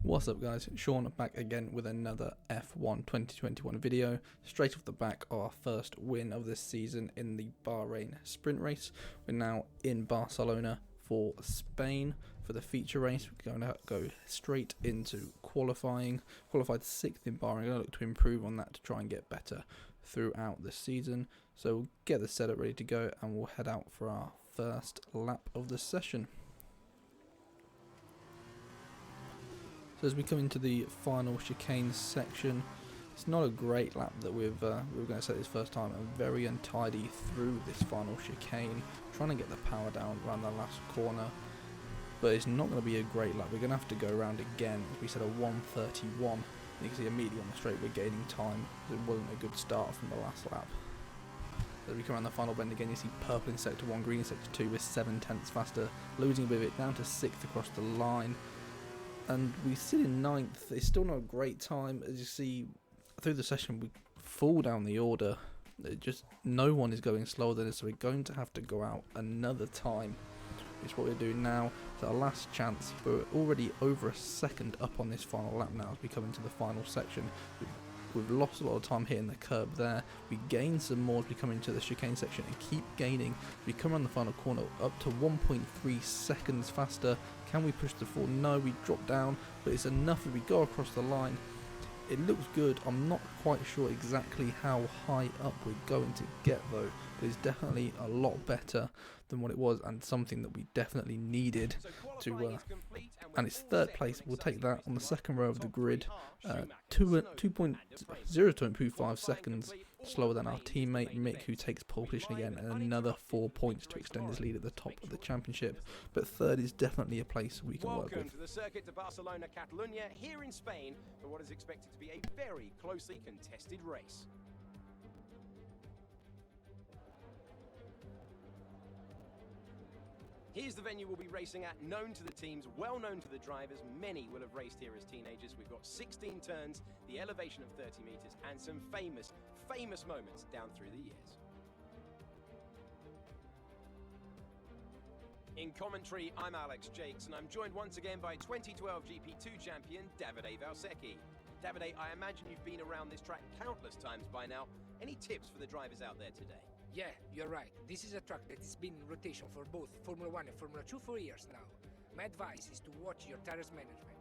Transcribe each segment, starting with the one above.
What's up guys, Shaun back again with another F1 2021 video, straight off the back of our first win of this season in the Bahrain sprint race. We're now in Barcelona for Spain for the feature race. We're going to go straight into qualifying. Qualified 6th in Bahrain, I'm going to look to improve on that to try and get better throughout the season. So we'll get the setup ready to go and we'll head out for our first lap of the session. So as we come into the final chicane section, it's not a great lap that we were going to set this first time, and very untidy through this final chicane, trying to get the power down around the last corner, but it's not going to be a great lap. We're going to have to go around again. We set a 1:31. You can see immediately on the straight we're gaining time. It wasn't a good start from the last lap. As we come around the final bend again, you see purple in sector 1, green in sector 2. We're 7/10 faster, losing a bit of it, down to 6th across the line. And we sit in 9th. It's still not a great time. As you see through the session, we fall down the order. No one is going slower than us, so we're going to have to go out another time, which is what we're doing now. It's our last chance. We're already over a second up on this final lap now as we come into the final section. We've lost a lot of time hitting the curb there. We gain some more as we come into the chicane section and keep gaining. We come around the final corner up to 1.3 seconds faster. Can we push the 4? No, we drop down, but it's enough as we go across the line. It looks good. I'm not quite sure exactly how high up we're going to get though, but it's definitely a lot better than what it was, and something that we definitely needed to and it's 3rd place. We'll take that on the 2nd row of the grid, 2.025 seconds slower than our teammate Mick, who takes pole position again, and another 4 points to extend his lead at the top of the championship. But 3rd is definitely a place we can work with. Welcome to the circuit to Barcelona, Catalunya, here in Spain, for what is expected to be a very closely contested race. Here's the venue we'll be racing at, known to the teams, well known to the drivers. Many will have raced here as teenagers. We've got 16 turns, the elevation of 30 metres, and some famous moments down through the years. In commentary, I'm Alex Jakes, and I'm joined once again by 2012 GP2 champion Davide Valsecchi. Davide, I imagine you've been around this track countless times by now. Any tips for the drivers out there today? Yeah, you're right. This is a track that has been in rotation for both Formula 1 and Formula 2 for years now. My advice is to watch your tires management.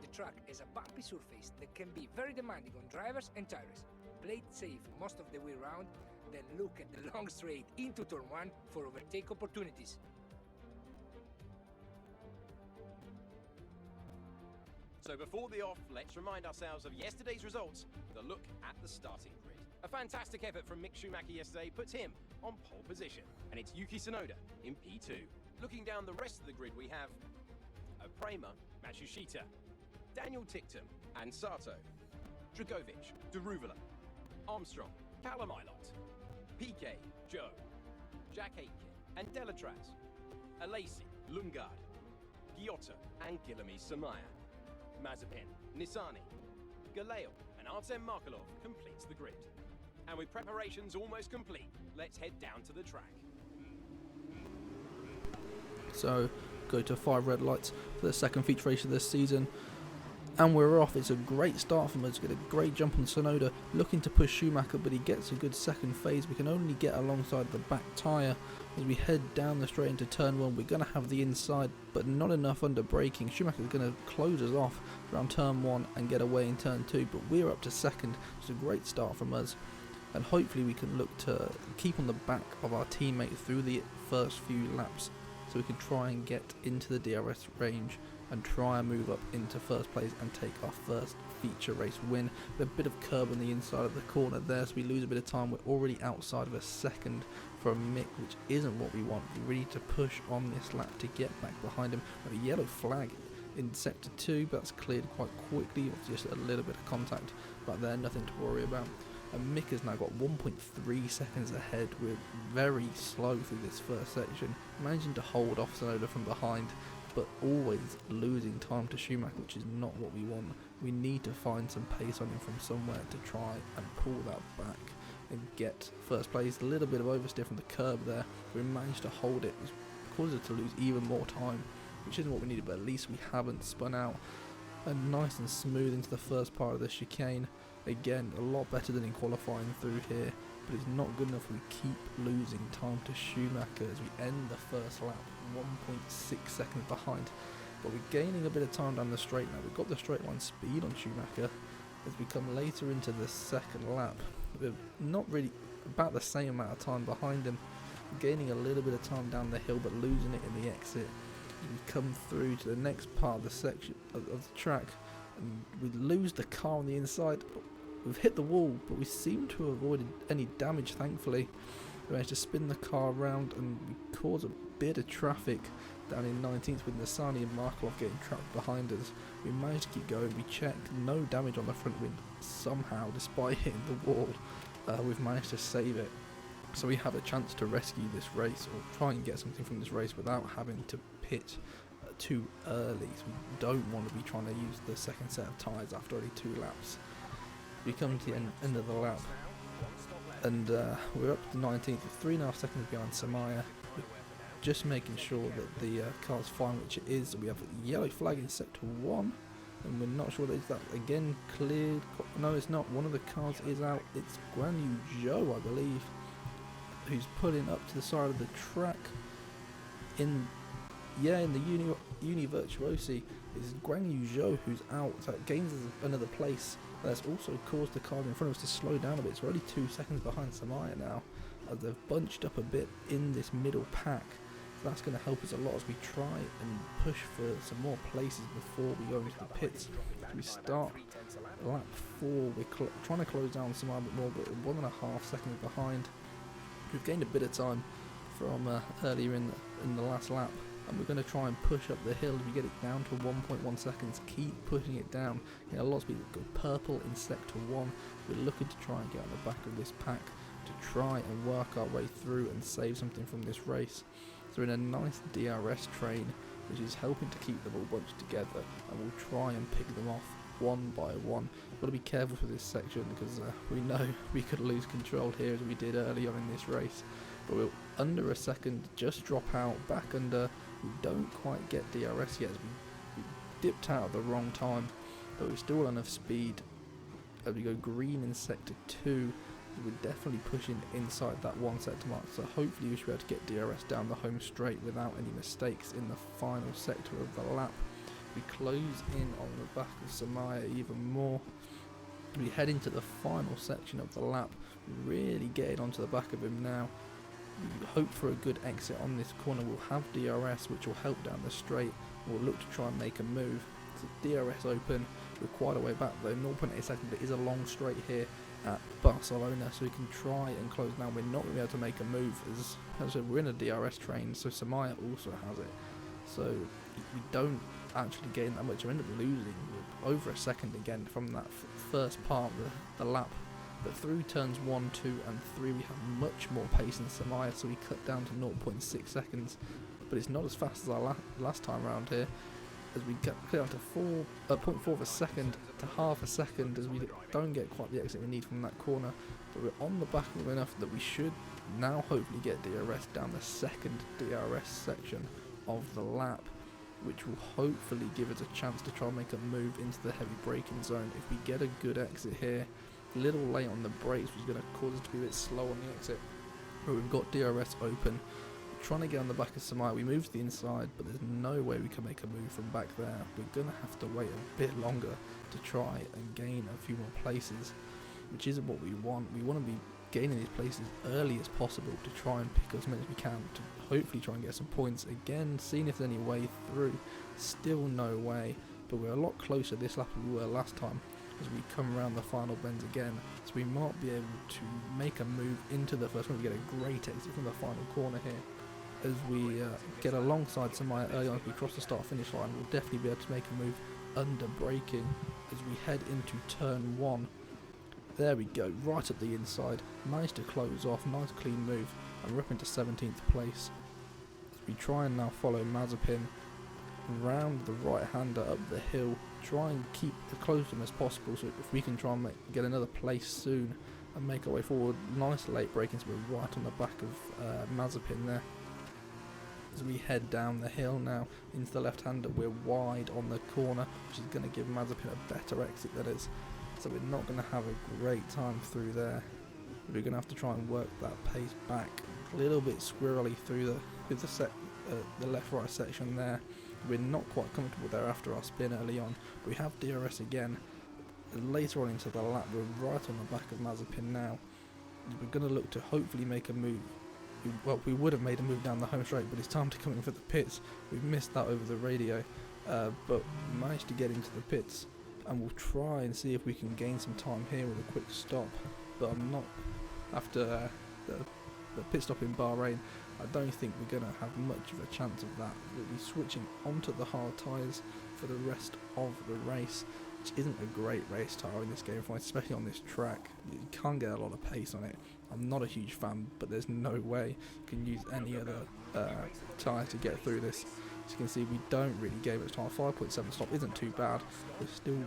The track has a bumpy surface that can be very demanding on drivers and tires. Play it safe most of the way around, then look at the long straight into turn 1 for overtake opportunities. So before the off, let's remind ourselves of yesterday's results with a look at the starting grid. A fantastic effort from Mick Schumacher yesterday puts him on pole position, and it's Yuki Tsunoda in P2. Looking down the rest of the grid, we have Prema, Matsushita, Daniel Ticktum, and Sato, Dragovic, Deruvula, Armstrong, Callum-Ilott, Piquet, Joe, Jack Aitken, and Delatraz, Alesi, Lundgaard, Giotto, and Guilherme Samaya. Mazepin, Nissani, Galeo, and Artem Markelov completes the grid. And with preparations almost complete, let's head down to the track. So go to 5 red lights for the second feature race of this season, and we're off. It's a great start from us. Get a great jump on Tsunoda, looking to push Schumacher, but he gets a good second phase. We can only get alongside the back tyre as we head down the straight into turn 1. We're going to have the inside, but not enough under braking. Schumacher's going to close us off around turn 1 and get away in turn 2, but we're up to 2nd. It's a great start from us, and hopefully we can look to keep on the back of our teammate through the first few laps, so we can try and get into the DRS range and try and move up into 1st place and take our first feature race win. With a bit of curb on the inside of the corner there, so we lose a bit of time. We're already outside of a second from Mick, which isn't what we want. We really need to push on this lap to get back behind him. We have a yellow flag in sector 2, but that's cleared quite quickly. It's just a little bit of contact back there, nothing to worry about. And Mick has now got 1.3 seconds ahead. We're very slow through this first section, managing to hold off Tsunoda from behind, but always losing time to Schumacher, which is not what we want. We need to find some pace on him from somewhere to try and pull that back and get 1st place. A little bit of oversteer from the curb there. We managed to hold it. It caused us to lose even more time, which isn't what we needed, but at least we haven't spun out. and nice and smooth into the first part of the chicane. Again, a lot better than in qualifying through here, but it's not good enough. We keep losing time to Schumacher as we end the first lap 1.6 seconds behind, but we're gaining a bit of time down the straight now. We've got the straight line speed on Schumacher. As we come later into the second lap, we're not really about the same amount of time behind him, gaining a little bit of time down the hill but losing it in the exit. We come through to the next part of the section of the track and we lose the car on the inside. We've hit the wall, but we seem to have avoided any damage, thankfully. We managed to spin the car around and we cause a bit of traffic down in 19th with Nassani and Markov getting trapped behind us. We managed to keep going. We checked, no damage on the front wing somehow, despite hitting the wall. We've managed to save it. So we have a chance to rescue this race, or try and get something from this race without having to pit too early. So we don't want to be trying to use the second set of tyres after only 2 laps. We come to the end of the lap, and we're up to 19th, 3.5 seconds behind Samaya. We're just making sure that the car's fine, which it is. We have a yellow flag in sector 1, and we're not sure that is that again cleared. No, it's not. One of the cars is out. It's Guan Yu Zhou, I believe, who's pulling up to the side of the track. In the Uni Virtuosi is Guan Yu Zhou who's out. So that gains us another place. That's also caused the cars in front of us to slow down a bit. So we're only 2 seconds behind Samaya now, as they've bunched up a bit in this middle pack. So that's going to help us a lot as we try and push for some more places before we go into the pits. So we start lap 4. We're trying to close down Samaya a bit more, but we're 1.5 seconds behind. We've gained a bit of time from earlier in the last lap, and we're going to try and push up the hill as we get it down to 1.1 seconds. Keep pushing it down. You know, a lot of people go purple in sector 1. We're looking to try and get on the back of this pack to try and work our way through and save something from this race. So we're in a nice DRS train, which is helping to keep them all bunched together, and we'll try and pick them off one by one. Got to be careful for this section because we know we could lose control here as we did early on in this race. But we're under a second, just drop out, back under. We don't quite get DRS yet as we dipped out at the wrong time, but we're still enough speed as we go green in sector 2. We're definitely pushing inside that 1 sector mark, so hopefully we should be able to get DRS down the home straight without any mistakes in the final sector of the lap. We close in on the back of Samaya even more. We head into the final section of the lap, really getting onto the back of him now. We hope for a good exit on this corner. We'll have DRS, which will help down the straight. We'll look to try and make a move. So DRS open, we're quite a way back though, 0.8 seconds, but it is a long straight here at Barcelona, so we can try and close down. We're not going to be able to make a move as I said, we're in a DRS train, so Samaya also has it. So we don't actually gain that much. We end up losing over a second again from that first part of the lap. But through turns 1, 2 and 3 we have much more pace than Samaya, so we cut down to 0.6 seconds. But it's not as fast as our last time around here, as we get clear to 0.4 of a second to half a second, as we don't get quite the exit we need from that corner. But we're on the back of them enough that we should now hopefully get DRS down the second DRS section of the lap, which will hopefully give us a chance to try and make a move into the heavy braking zone. If we get a good exit here, a little late on the brakes, which is going to cause us to be a bit slow on the exit, but we've got DRS open. We're trying to get on the back of Samaya. We move to the inside, but there's no way we can make a move from back there. We're going to have to wait a bit longer to try and gain a few more places, which isn't what we want. We want to be gaining these places early as possible to try and pick as many as we can to hopefully try and get some points. Again, seeing if there's any way through. Still no way, but we're a lot closer this lap than we were last time as we come around the final bends again, so we might be able to make a move into the first one. We get a great exit from the final corner here as we get alongside Samaya early on. As we cross the start finish line, we'll definitely be able to make a move under braking as we head into turn 1. There we go, right at the inside, managed to close off, nice clean move, and we're up into 17th place. As we try and now follow Mazepin round the right hander up the hill, try and keep as close to them as possible, so if we can try and get another place soon and make our way forward. Nice late braking, so we're right on the back of Mazepin there. As we head down the hill now into the left-hander, we're wide on the corner, which is going to give Mazepin a better exit than us. So we're not going to have a great time through there. We're going to have to try and work that pace back a little bit squirrely through the left-right section there. We're not quite comfortable there after our spin early on. We have DRS again. Later on into the lap, we're right on the back of Mazepin now. We're going to look to hopefully make a move. We would have made a move down the home straight, but it's time to come in for the pits. We've missed that over the radio, but managed to get into the pits, and we'll try and see if we can gain some time here with a quick stop. But I'm not, after the pit stop in Bahrain, I don't think we're going to have much of a chance of that. We'll be switching onto the hard tyres for the rest of the race, which isn't a great race tyre in this game, especially on this track. You can't get a lot of pace on it. I'm not a huge fan, but there's no way you can use any other tyre to get through this. As you can see, we don't really gain much time. 5.7 stop isn't too bad. We're still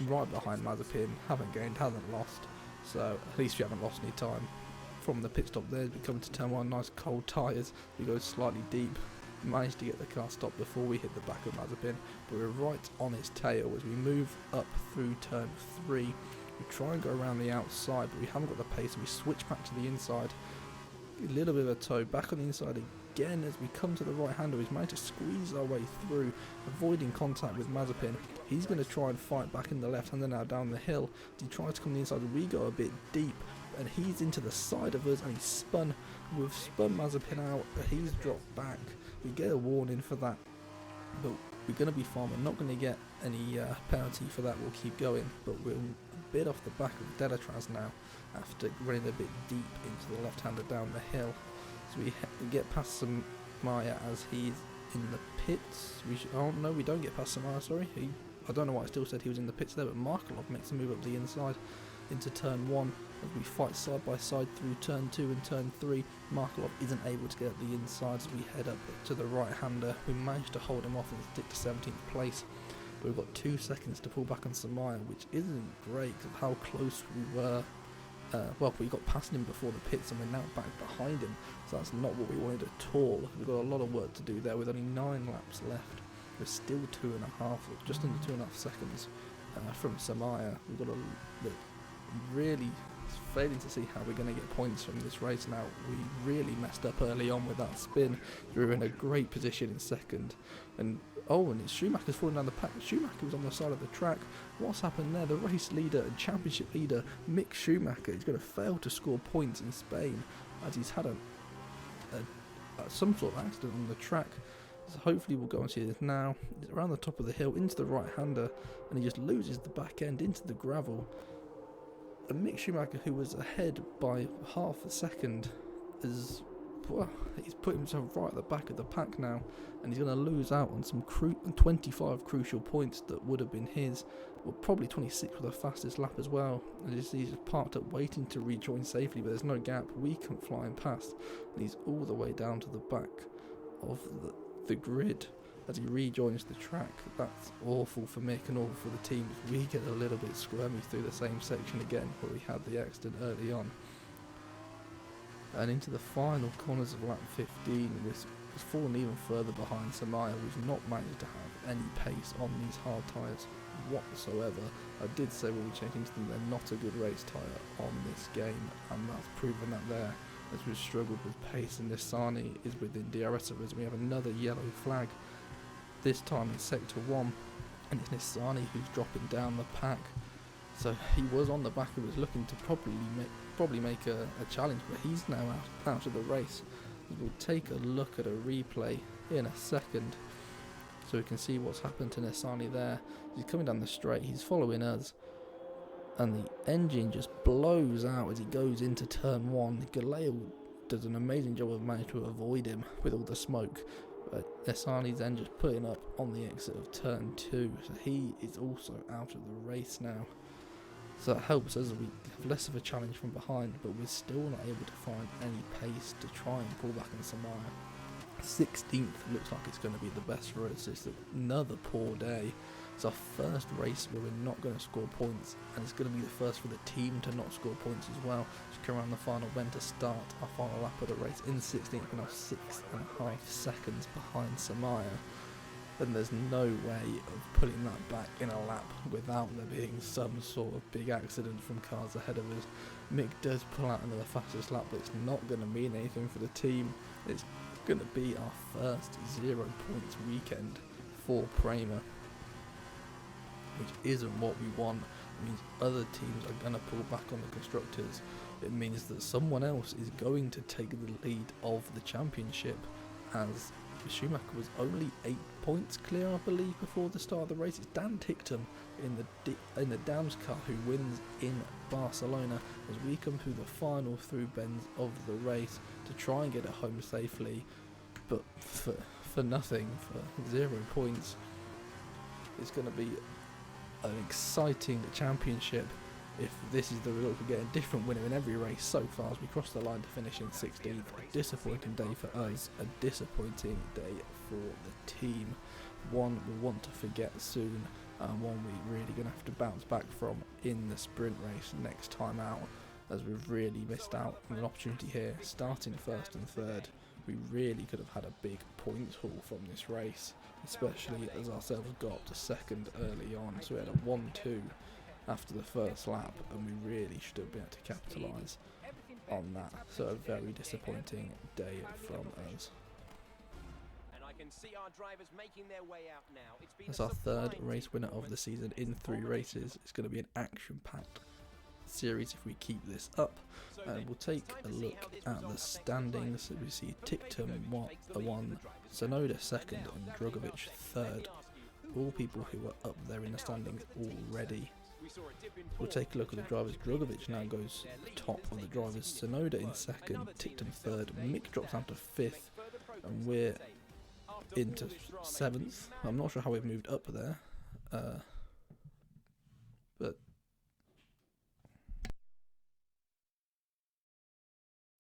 right behind Mazepin, haven't gained, haven't lost, so at least we haven't lost any time. From the pit stop there, we come to turn 1, nice cold tyres, we go slightly deep, managed to get the car stopped before we hit the back of Mazepin, but we're right on his tail as we move up through turn 3. We try and go around the outside, but we haven't got the pace, so we switch back to the inside. A little bit of a toe, back on the inside again as we come to the right hander. We've managed to squeeze our way through, avoiding contact with Mazepin. He's going to try and fight back in the left hander now down the hill. He tries to come to the inside, we go a bit deep, and he's into the side of us, and he's spun. We've spun Mazepin out, but he's dropped back. We get a warning for that, but we're going to be fine. We're not going to get any penalty for that. We'll keep going, but we're a bit off the back of Delatraz now after running a bit deep into the left-hander down the hill. So we get past Samaya as he's in the pits. Oh no, we don't get past Samaya, sorry. I don't know why I still said he was in the pits there, but Markelov makes a move up the inside into turn 1 as we fight side by side through turn 2 and turn 3. Markelov isn't able to get up the inside as we head up to the right-hander. We managed to hold him off and stick to 17th place. But we've got 2 seconds to pull back on Samaya, which isn't great because of how close we were. Well, we got past him before the pits and we're now back behind him, so that's not what we wanted at all. We've got a lot of work to do there with only 9 laps left. We're still 2.5, just under 2.5 seconds from Samaya. We've got to really failing to see how we're going to get points from this race now. We really messed up early on with that spin. We were in a great position in second, and it's Schumacher's falling down the pack. Schumacher was on the side of the track. What's happened there? The race leader and championship leader Mick Schumacher is going to fail to score points in Spain as he's had some sort of accident on the track. So hopefully we'll go and see this now. It's around the top of the hill into the right-hander, and he just loses the back end into the gravel. And Mick Schumacher, who was ahead by half a second, he's put himself right at the back of the pack now, and he's going to lose out on some 25 crucial points that would have been his. Well, probably 26 for the fastest lap as well. And he's just parked up waiting to rejoin safely, but there's no gap. We come flying past, and he's all the way down to the back of the grid as he rejoins the track. That's awful for Mick and awful for the team. We get a little bit squirmy through the same section again where we had the accident early on. And into the final corners of lap 15, we've fallen even further behind Samaya. We've not managed to have any pace on these hard tyres whatsoever. I did say we'll be changing to them, they're not a good race tyre on this game, and that's proven that there, as we've struggled with pace, and Nissani is within DRS of us. We have another yellow flag, this time in sector 1, and it's Nissani who's dropping down the pack. So he was on the back of us looking to probably make a challenge, but he's now out of the race. We'll take a look at a replay in a second so we can see what's happened to Nissani there. He's coming down the straight, he's following us, and the engine just blows out as he goes into turn 1. Galeo does an amazing job of managing to avoid him with all the smoke, but Nissani's then just putting up on the exit of turn 2, so he is also out of the race now. So that helps us, we have less of a challenge from behind, but we're still not able to find any pace to try and pull back on Samaya. 16th looks like it's going to be the best for us. It's another poor day. It's our first race where we're not going to score points, and it's going to be the first for the team to not score points as well. Just come around the final bend to start our final lap of the race in 16th, we're now 6.5 seconds behind Samaya. And there's no way of putting that back in a lap without there being some sort of big accident from cars ahead of us. Mick does pull out another fastest lap, but it's not going to mean anything for the team. It's going to be our first 0 points weekend for Prema, which isn't what we want. It means other teams are going to pull back on the constructors. It means that someone else is going to take the lead of the championship, as Schumacher was only 8 points clear, I believe, before the start of the race. It's Dan Ticktum in the Dams car who wins in Barcelona as we come through the final through bends of the race to try and get it home safely, but for nothing, for 0 points. It's going to be an exciting championship if this is the result. We get a different winner in every race so far as we cross the line to finish in 16th. A disappointing day for us, a disappointing day for the team. One we'll want to forget soon, and one we're really going to have to bounce back from in the sprint race next time out, as we've really missed out on an opportunity here. Starting first and third, we really could have had a big points haul from this race, especially as ourselves got up to second early on, so we had a 1-2 after the first lap, and we really should have been able to capitalise on that. So a very disappointing day from us. That's our third race winner of the season in 3 races. It's going to be an action-packed series if we keep this up. We'll take a look at the standings. So we see Ticktum 1, Sonoda 2nd, and Drugovic 3rd. All people who are up there in the standings already. We'll take a look at the drivers. Drugovic now goes top of the drivers. Sonoda in 2nd, Ticktum 3rd, Mick drops down to 5th, and we're into 7th. I'm not sure how we've moved up there.